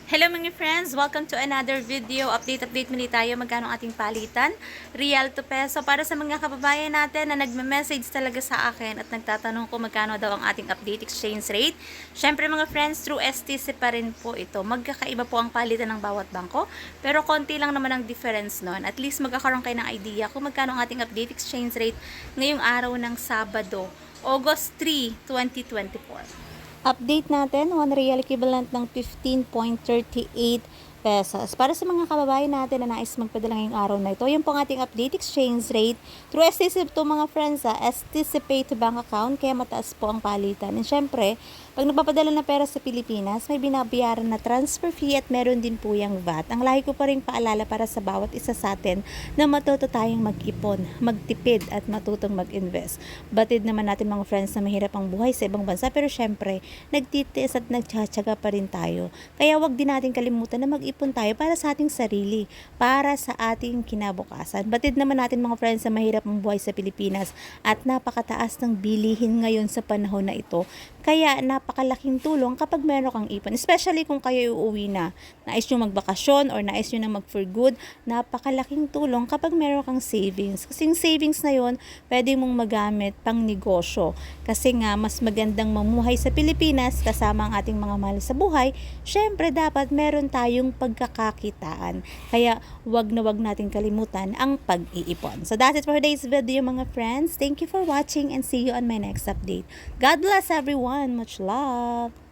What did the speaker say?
Hello mga friends! Welcome to another video. Update muli tayo magkano ating palitan. Real to peso. Para sa mga kababayan natin na nagme-message talaga sa akin at nagtatanong kung magkano daw ang ating update exchange rate. Syempre mga friends, through STC pa rin po ito. Magkakaiba po ang palitan ng bawat bangko. Pero konti lang naman ang difference nun. At least magkakaroon kayo ng idea kung magkano ang ating update exchange rate ngayong araw ng Sabado, August 3, 2024. Update natin, 1 real equivalent ng 15.38 pesos. Para sa mga kababayan natin na nais magpadala ngayong araw na ito, yan po ang ating update exchange rate. Through STC to mga friends, STC Pay to Bank Account, kaya mataas po ang palitan. And syempre, pag nagpapadala na pera sa Pilipinas, may binabayaran na transfer fee at meron din po yung VAT. Ang lahi ko pa rin paalala para sa bawat isa sa atin na matuto tayong mag-ipon, magtipid at matutong mag-invest. Batid naman natin mga friends na mahirap ang buhay sa ibang bansa, pero syempre, nagtitiis at nagtsatsaga pa rin tayo. Kaya wag din natin kalimutan na mag-ipon tayo para sa ating sarili, para sa ating kinabukasan. Batid naman natin mga friends na mahirap ang buhay sa Pilipinas at napakataas ng bilihin ngayon sa panahon na ito. Kaya napakalaking tulong kapag meron kang ipon. Especially kung kayo uuwi na. Nais nyo magbakasyon or nais nyo na mag-for good. Napakalaking tulong kapag meron kang savings. Kasi yung savings na yun, pwede mong magamit pang negosyo. Kasi nga, mas magandang mamuhay sa Pilipinas kasama ang ating mga mahal sa buhay. Syempre, dapat meron tayong pagkakakitaan. Kaya, wag na wag natin kalimutan ang pag-iipon. So, that's it for today's video mga friends. Thank you for watching and see you on my next update. God bless everyone. Much love.